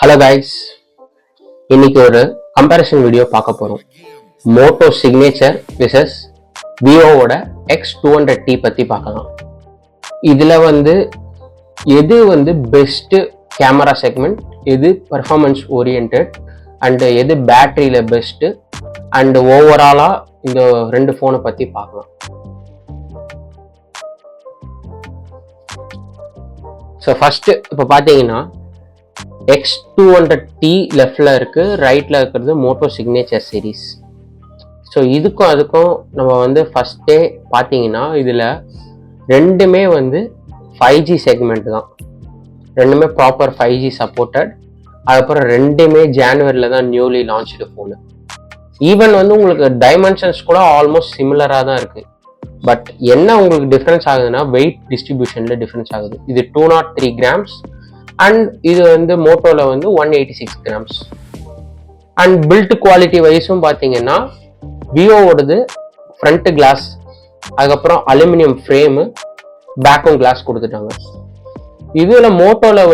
Hello guys, இன்னைக்கு ஒரு comparison video பார்க்க போறோம். மோட்டோ சிக்னேச்சர் விசஸ் விவோவோட X200T பத்தி பார்க்கலாம். இதுல எது பெஸ்ட் கேமரா செக்மெண்ட், எது பெர்ஃபார்மன்ஸ் ஓரியன்டட் அண்ட் எது பேட்டரியில பெஸ்ட் அண்ட் ஓவராலா இந்த ரெண்டு போனை பத்தி பார்க்கலாம். ஸோ ஃபர்ஸ்ட் இப்போ பார்த்தீங்கன்னா X200T லெஃப்ட்ல இருக்கு, ரைட்ல இருக்கிறது மோட்டோ சிக்னேச்சர் சீரீஸ். ஸோ அதுக்கும் நம்ம ஃபர்ஸ்டே பார்த்தீங்கன்னா இதில் ரெண்டுமே 5G செக்மெண்ட் தான், ரெண்டுமே ப்ராப்பர் 5G சப்போர்ட்டட். அதுக்கப்புறம் ரெண்டுமே ஜான்வரியில் தான் நியூலி லான்ச்டு ஃபோனு. ஈவன் உங்களுக்கு டைமென்ஷன்ஸ் கூட ஆல்மோஸ்ட் சிமிலராக தான் இருக்கு. பட் என்ன உங்களுக்கு டிஃப்ரென்ஸ் ஆகுதுன்னா வெயிட் டிஸ்ட்ரிபியூஷன்ல டிஃப்ரென்ஸ் ஆகுது. இது 203 கிராம்ஸ் அண்ட் இது மோட்டோல 186 கிராம்ஸ். அண்ட் பில்ட் குவாலிட்டி வைஸும் பார்த்தீங்கன்னா விவோவோடது ஃப்ரண்ட் கிளாஸ், அதுக்கப்புறம் அலுமினியம் ஃப்ரேமு, பேக்கும் கிளாஸ் கொடுத்துட்டாங்க. இதுல மோட்டோல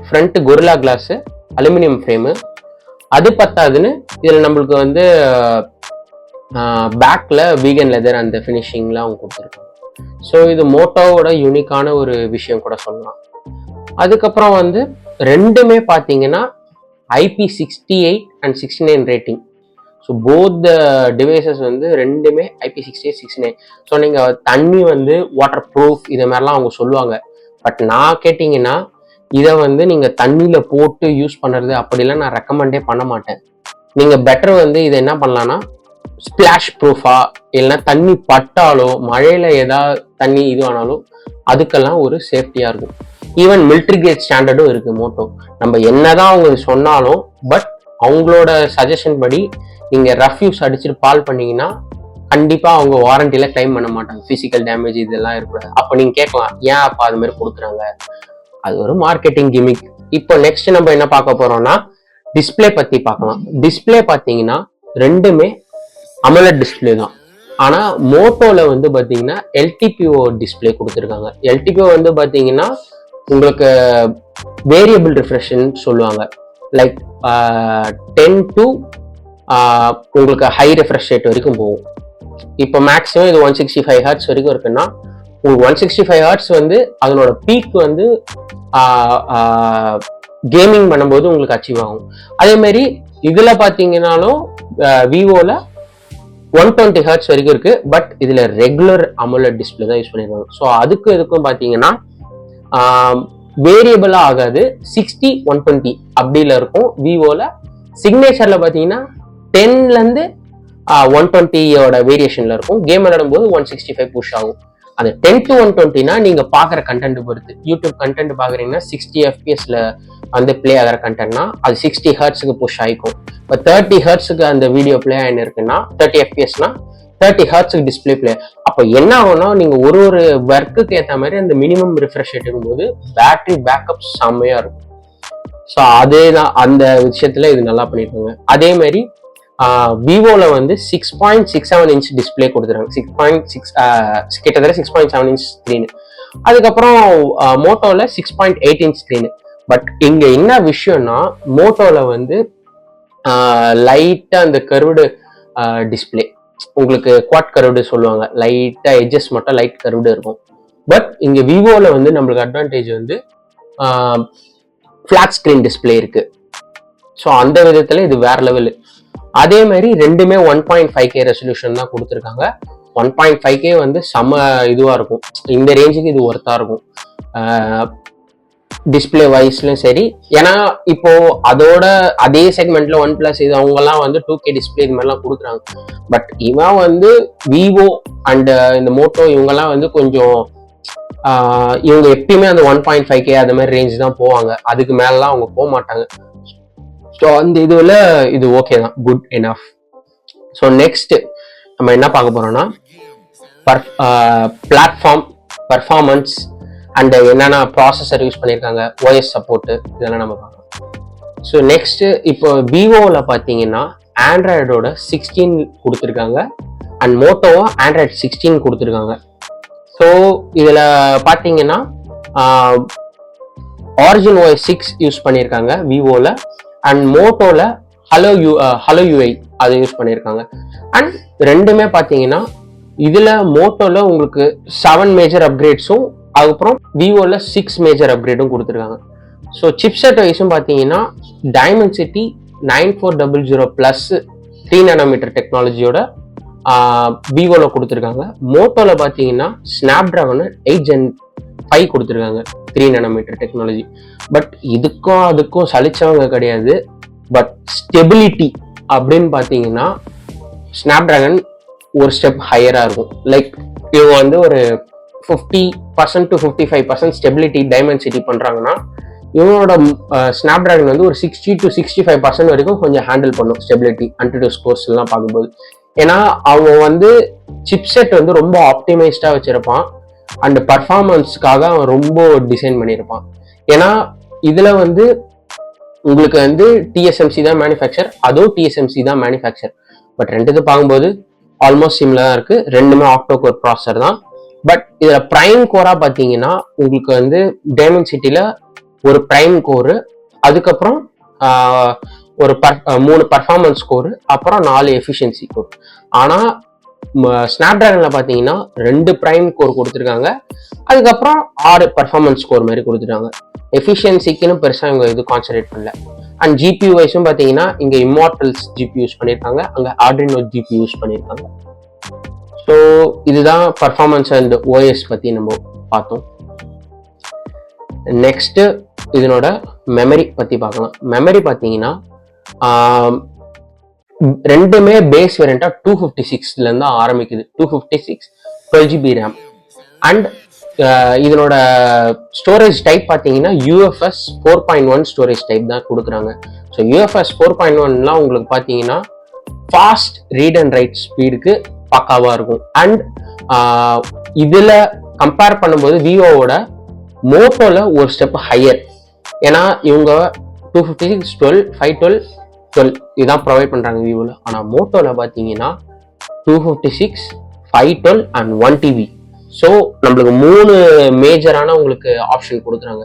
front gorilla glass, aluminium frame. அது பத்தாதுன்னு இதுல நம்மளுக்கு பேக்ல வீகன் லெதர் அந்த ஃபினிஷிங்லாம் அவங்க கொடுத்துருக்காங்க. ஸோ இது மோட்டோவோட யூனிக்கான ஒரு விஷயம் கூட சொல்லலாம். அதுக்கப்புறம் ரெண்டுமே பார்த்தீங்கன்னா IP68 and 69 rating. So both the devices ரெண்டுமே IP68 69. ஸோ நீங்கள் தண்ணி வாட்டர் ப்ரூஃப் இது மாதிரிலாம் அவங்க சொல்லுவாங்க. பட் நான் கேட்டிங்கன்னா இதை நீங்கள் தண்ணியில் போட்டு யூஸ் பண்ணுறது அப்படிலாம் நான் ரெக்கமெண்டே பண்ண மாட்டேன். நீங்கள் பெட்டர் இதை என்ன பண்ணலான்னா ஸ்பிளாஷ் ப்ரூஃபா இல்லைன்னா தண்ணி பட்டாலோ மழையில ஏதாவது தண்ணி இது ஆனாலும் அதுக்கெல்லாம் ஒரு சேஃப்டியா இருக்கும். ஈவன் மிலிட்ரி கிரேட் ஸ்டாண்டர்டும் இருக்கு மோட்டோ. நம்ம என்னதான் அவங்க சொன்னாலும் பட் அவங்களோட சஜஷன் படி நீங்க ரஃப் யூஸ் அடிச்சுட்டு பால் பண்ணீங்கன்னா கண்டிப்பா அவங்க வாரண்டியில கிளைம் பண்ண மாட்டாங்க. பிசிக்கல் டேமேஜ் இதெல்லாம் இருக்கக்கூடாது. அப்ப நீங்க கேட்கலாம், ஏன் அப்ப அது மாதிரி கொடுக்குறாங்க? அது ஒரு மார்க்கெட்டிங் கிமிக். இப்போ நெக்ஸ்ட் நம்ம என்ன பார்க்க போறோம்னா டிஸ்பிளே பத்தி பார்க்கலாம். டிஸ்பிளே பார்த்தீங்கன்னா ரெண்டுமே அமோலட் டிஸ்பிளே தான். ஆனா மோட்டோல பாத்தீங்கன்னா LTPO டிஸ்பிளே கொடுத்துருக்காங்க. LTPO பாத்தீங்கன்னா உங்களுக்கு வேரியபிள் ரிஃப்ரெஷ்ன்னு சொல்லுவாங்க. லைக் 10 to உங்களுக்கு ஹை ரெஃப்ரெஷ் ரேட் வரைக்கும் போகும். இப்போ மேக்ஸிமம் இது 165 ஹெர்ட்ஸ் வரைக்கும் இருக்குன்னா உங்களுக்கு 165 ஹெர்ட்ஸ் அதனோட பீக் கேமிங் பண்ணும்போது உங்களுக்கு அச்சீவ் ஆகும். அதே மாதிரி இதுல பாத்தீங்கன்னாலும் விவோல 120 ஹெர்ட்ஸ் வரைக்கும் இருக்கு. பட் இதுல ரெகுலர் அமோலட் டிஸ்பிளே தான் யூஸ் பண்ணிருக்காங்க. ஸோ இதுக்கும் பாத்தீங்கன்னா வேரியபிளா ஆகாது. 60, 120 அப்படில இருக்கும். விவோல சிக்னேச்சர்ல பாத்தீங்கன்னா 10ல இருந்து 120யோட வேரியேஷன்ல இருக்கும். கேம் விளையாடும் போது 165 புஷ் ஆகும். அது 10 to 120னா நீங்க பாக்குற கண்டென்ட் பொறுத்து. யூடியூப் கண்டென்ட் பாக்குறீங்கன்னா 60 FPSல பிளே ஆகிற கண்டென்ட்னா அது 60 ஹெர்ட்ஸுக்கு புஷ் ஆகிக்கும். இப்போ 30 ஹெர்ட்ஸுக்கு அந்த வீடியோ பிளே ஆகின்னு இருக்குன்னா 30 FPSனா 30 ஹெர்ட்ஸுக்கு டிஸ்பிளே பிளே. அப்போ என்ன ஆகும்னா நீங்க ஒரு ஒர்க்குக்கு ஏற்ற மாதிரி அந்த மினிமம் ரிஃப்ரெஷ் ரேட் இருக்கும்போது பேட்டரி பேக்கப் செம்மையா இருக்கும். ஸோ அதே தான் அந்த விஷயத்துல இது நல்லா பண்ணிருக்காங்க. அதே மாதிரி விவோல 6.67 இன்ச் டிஸ்பிளே கொடுத்துருக்காங்க. 6.6 கிட்டத்தட்ட 6.7 இன்ச் ஸ்க்ரீனு. அதுக்கப்புறம் மோட்டோல 6.8 இன்ச் ஸ்க்ரீனு. பட் இங்க என்ன விஷயம்னா மோட்டோல லைட்டா அந்த கர்வ்டு டிஸ்பிளே, உங்களுக்கு குவாட் கர்வ்டு சொல்லுவாங்க. லைட்டா எட்ஜஸ் மட்டும் லைட் கர்வ்டு இருக்கும். பட் இங்க விவோல நம்மளுக்கு அட்வான்டேஜ் ஃபிளாட் ஸ்கிரீன் டிஸ்பிளே இருக்கு. ஸோ அந்த விதத்துல இது வேற லெவலு. அதே மாதிரி ரெண்டுமே 1.5K ரெசல்யூஷன் தான் கொடுத்துருக்காங்க. 1.5K செம்ம இதுவா இருக்கும். இந்த ரேஞ்சுக்கு இது ஒர்த்தா இருக்கும் டிஸ்பிளே வைஸ்லயும் சரி. ஏன்னா இப்போ அதோட அதே செக்மெண்ட்ல OnePlus இது அவங்கெல்லாம் 2K டிஸ்பிளே இது மாதிரிலாம் கொடுக்குறாங்க. பட் இவன் விவோ அண்ட் இந்த மோட்டோ இவங்கெல்லாம் கொஞ்சம் இவங்க எப்பயுமே அந்த 1.5K அது மாதிரி ரேஞ்ச் தான் போவாங்க. அதுக்கு மேலாம் அவங்க போக மாட்டாங்க. ஸோ அந்த இதுல இது ஓகே தான், குட் எனஃப். ஸோ நெக்ஸ்ட் நம்ம என்ன பார்க்க போறோம்னா பிளாட்ஃபார்ம் பர்ஃபார்மன்ஸ் அண்ட் என்னென்ன ப்ராசஸர் யூஸ் பண்ணியிருக்காங்க, OS சப்போர்ட், இதெல்லாம் நம்ம பார்க்கலாம். ஸோ நெக்ஸ்ட் இப்போ விவோவில் பார்த்தீங்கன்னா ஆண்ட்ராய்டோட 16 கொடுத்துருக்காங்க அண்ட் மோட்டோவா ஆண்ட்ராய்டு 16 கொடுத்துருக்காங்க. ஸோ இதில் பார்த்தீங்கன்னா ஆரிஜின் OS 6 யூஸ் பண்ணியிருக்காங்க விவோல. அண்ட் மோட்டோல ஹலோ யூஐ அதை யூஸ் பண்ணியிருக்காங்க. அண்ட் ரெண்டுமே பார்த்தீங்கன்னா இதுல மோட்டோல உங்களுக்கு 7 மேஜர் அப்கிரேட்ஸும் அதுக்கப்புறம் விவோல 6 மேஜர் அப்கிரேடும் கொடுத்துருக்காங்க. ஸோ சிப்செட் வைஸும் பார்த்தீங்கன்னா டைமென்சிட்டி 9400 ப்ளஸ் 3 nm டெக்னாலஜியோட விவோல கொடுத்துருக்காங்க. மோட்டோல பார்த்தீங்கன்னா ஸ்னாப்டிராகன் 8 Gen 5 கொடுத்துருக்காங்க 3 nm டெக்னாலஜி. பட் இதுக்கும் அதுக்கும் சலிச்சவங்க கிடையாது. பட் ஸ்டெபிலிட்டி அப்படின்னு பார்த்தீங்கன்னா ஸ்னாப்டிராகன் ஒரு ஸ்டெப் ஹையரா இருக்கும். லைக் இவங்க வந்து ஒரு 50% to 55% ஸ்டெபிலிட்டி டைமென்சிட்டி பண்றாங்கன்னா இவங்களோட ஸ்னாப்டிராகன் வந்து ஒரு 60 to 65% வரைக்கும் கொஞ்சம் ஹேண்டில் பண்ணும் ஸ்டெபிலிட்டி அன்டிடியூ ஸ்கோர்ஸ் எல்லாம் பார்க்கும்போது. ஏன்னா அவங்க வந்து சிப்செட் வந்து ரொம்ப ஆப்டிமைஸ்டா வச்சிருப்பான். அண்ட் பர்ஃபார்மன்ஸ்க்காக அவன் ரொம்ப டிசைன் பண்ணியிருப்பான். ஏன்னா இதுல வந்து உங்களுக்கு வந்து TSMC தான் மேனுஃபேக்சர், அதுவும் TSMC தான் மேனுஃபேக்சர். பட் ரெண்டுத்து பார்க்கும்போது ஆல்மோஸ்ட் சிம்லர் தான் இருக்கு. ரெண்டுமே ஆக்டோ கோர் ப்ராசஸர் தான். பட் இதுல பிரைம் கோரா பார்த்தீங்கன்னா உங்களுக்கு வந்து டைமென்சிட்டியில ஒரு பிரைம் கோரு, அதுக்கப்புறம் ஒரு 3 பர்ஃபார்மன்ஸ் கோரு, அப்புறம் 4 எஃபிஷியன்சி கோர். ஆனா ஸ்னாப்டிராகன்ல பார்த்தீங்கன்னா 2 பிரைம் கோர் கொடுத்துருக்காங்க, அதுக்கப்புறம் 6 பர்ஃபார்மன்ஸ் கோர் மாதிரி கொடுத்துருக்காங்க. எஃபிஷியன்சிக்குன்னு பெருசாக இவங்க இது கான்சன்ட்ரேட் பண்ணல. அண்ட் ஜிபி வைஸும் பார்த்தீங்கன்னா இங்கே இம்மார்டல்ஸ் ஜிபி யூஸ் பண்ணியிருக்காங்க, அங்கே ஆர்டினோ ஜிபி யூஸ் பண்ணியிருக்காங்க. ஸோ இதுதான் பர்ஃபார்மன்ஸ் அண்ட் OS பற்றி நம்ம பார்த்தோம். நெக்ஸ்ட் இதனோட மெமரி பற்றி பார்க்கலாம். மெமரி பார்த்தீங்கன்னா ரெண்டுமே பேஸ் வேரியண்டா 256 ஆரம்பிக்குது. 256 12GB RAM. அண்ட் இதனோட ஸ்டோரேஜ் டைப் பார்த்தீங்கன்னா UFS 4.1 ஸ்டோரேஜ் டைப் தான் கொடுக்குறாங்க. ஸோ UFS 4.1லாம் உங்களுக்கு பார்த்தீங்கன்னா ஃபாஸ்ட் ரீட் அண்ட் ரைட் ஸ்பீடுக்கு பக்காவா இருக்கும். அண்ட் இதுல கம்பேர் பண்ணும்போது விவோவோட மோட்டோல ஒரு ஸ்டெப் ஹையர். ஏன்னா இவங்க 256 12 512 12 இதான் ப்ரொவைட் பண்றாங்க விவோல. ஆனா மோட்டோல பாத்தீங்கன்னா 256 512 அண்ட் 1TB. ஸோ நம்மளுக்கு 3 மேஜரான உங்களுக்கு ஆப்ஷன் கொடுக்குறாங்க.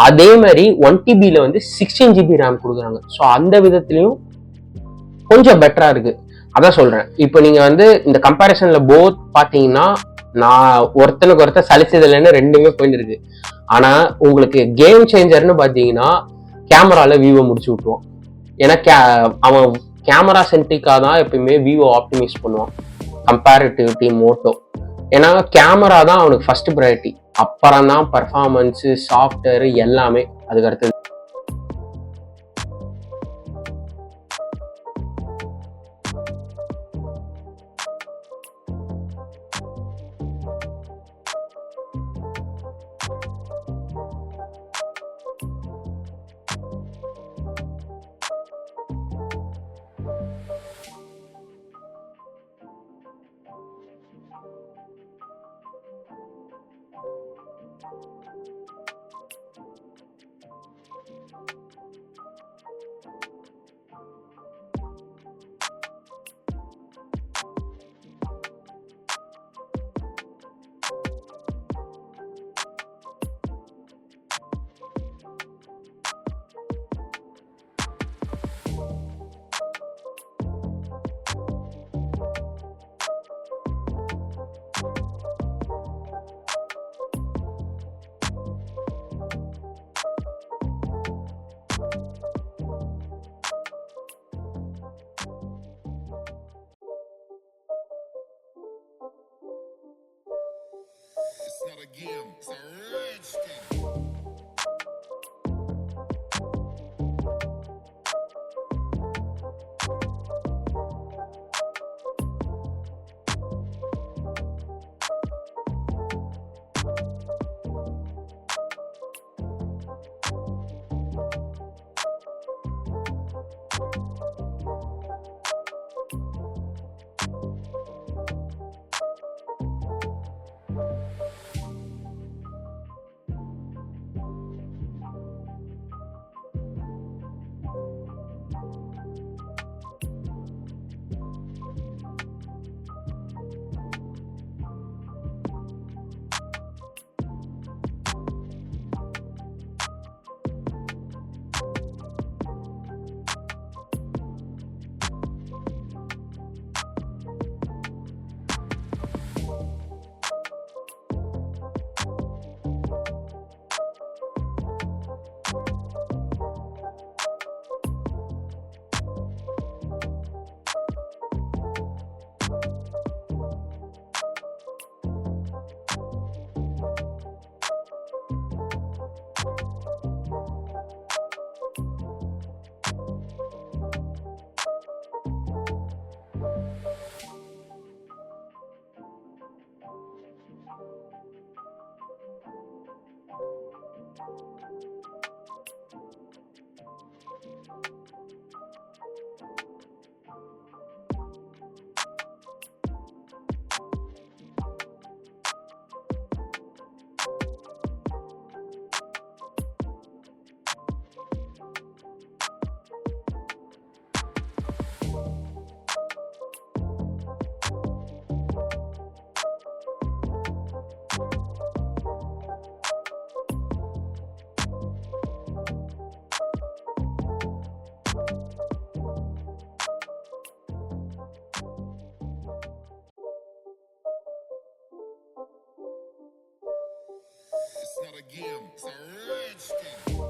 அதே மாதிரி 1TBல வந்து 16GB RAM கொடுக்குறாங்க. ஸோ அந்த விதத்திலையும் கொஞ்சம் பெட்டரா இருக்கு. அதான் சொல்றேன். இப்போ நீங்க வந்து இந்த கம்பேரிசன்ல போத் பாத்தீங்கன்னா நான் ஒருத்தனுக்கு ஒருத்தர் சலிச்சதில்லைன்னு ரெண்டுமே போயிட்டு இருக்கு. ஆனா உங்களுக்கு கேம் சேஞ்சர்னு பாத்தீங்கன்னா கேமரால விவோ முடிச்சு விட்டுருவான். ஏன்னா அவன் கேமரா சென்ட்ரிக்கா தான் எப்பயுமே விவோ ஆப்டிமைஸ் பண்ணுவான் கம்பேரிட்டிவிட்டி மோட்டோ. ஏன்னா கேமரா தான் அவனுக்கு ஃபர்ஸ்ட் ப்ரையாரிட்டி, அப்புறம் தான் பர்ஃபார்மன்ஸ் சாஃப்ட்வேர் எல்லாமே அதுக்கு அடுத்தது. It's not a game, it's a rich thing. not a game, it's a rich thing.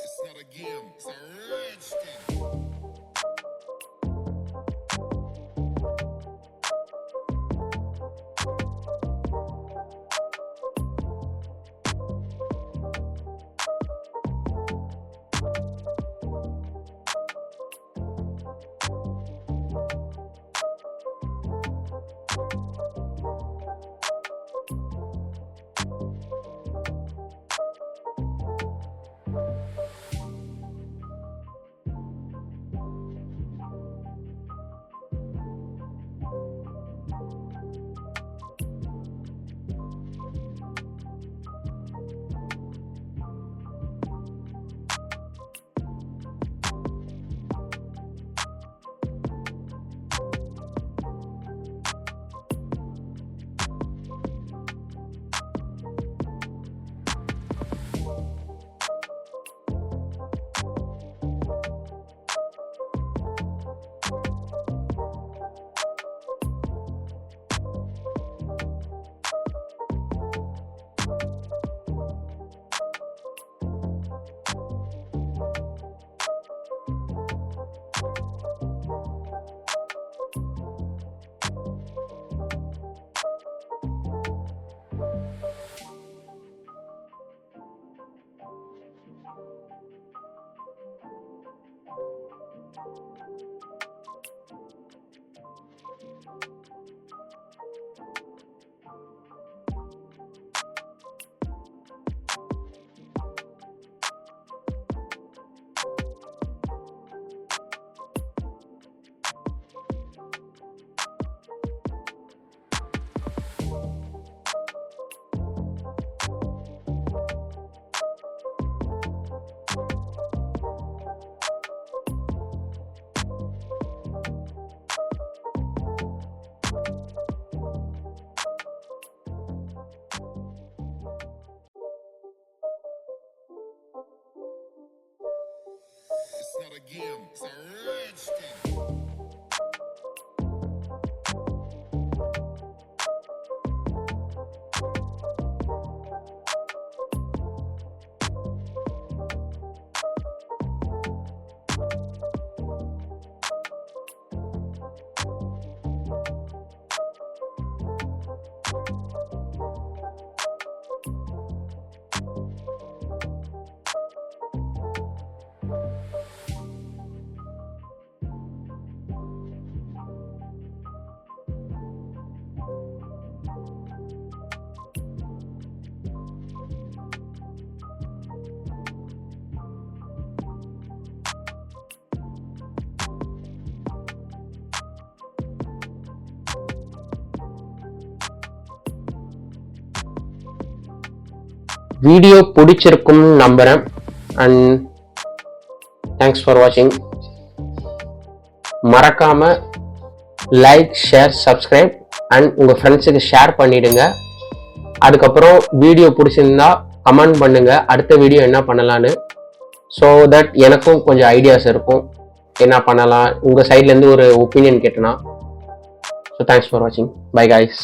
It's not a game, it's a rich thing. It's not a game, it's a rich thing. Video பிடிச்சிருக்கும்னு நம்புகிறேன். And thanks for வாட்சிங். மறக்காமல் like, share, subscribe and உங்கள் ஃப்ரெண்ட்ஸுக்கு share பண்ணிவிடுங்க. அதுக்கப்புறம் video பிடிச்சிருந்தா comment பண்ணுங்கள் அடுத்த வீடியோ என்ன பண்ணலான்னு. ஸோ தட் எனக்கும் கொஞ்சம் ஐடியாஸ் இருக்கும் என்ன பண்ணலாம், உங்கள் சைட்லேருந்து ஒரு ஒப்பீனியன் கேட்டேன்னா. ஸோ தேங்க்ஸ் ஃபார் வாட்சிங். By guys.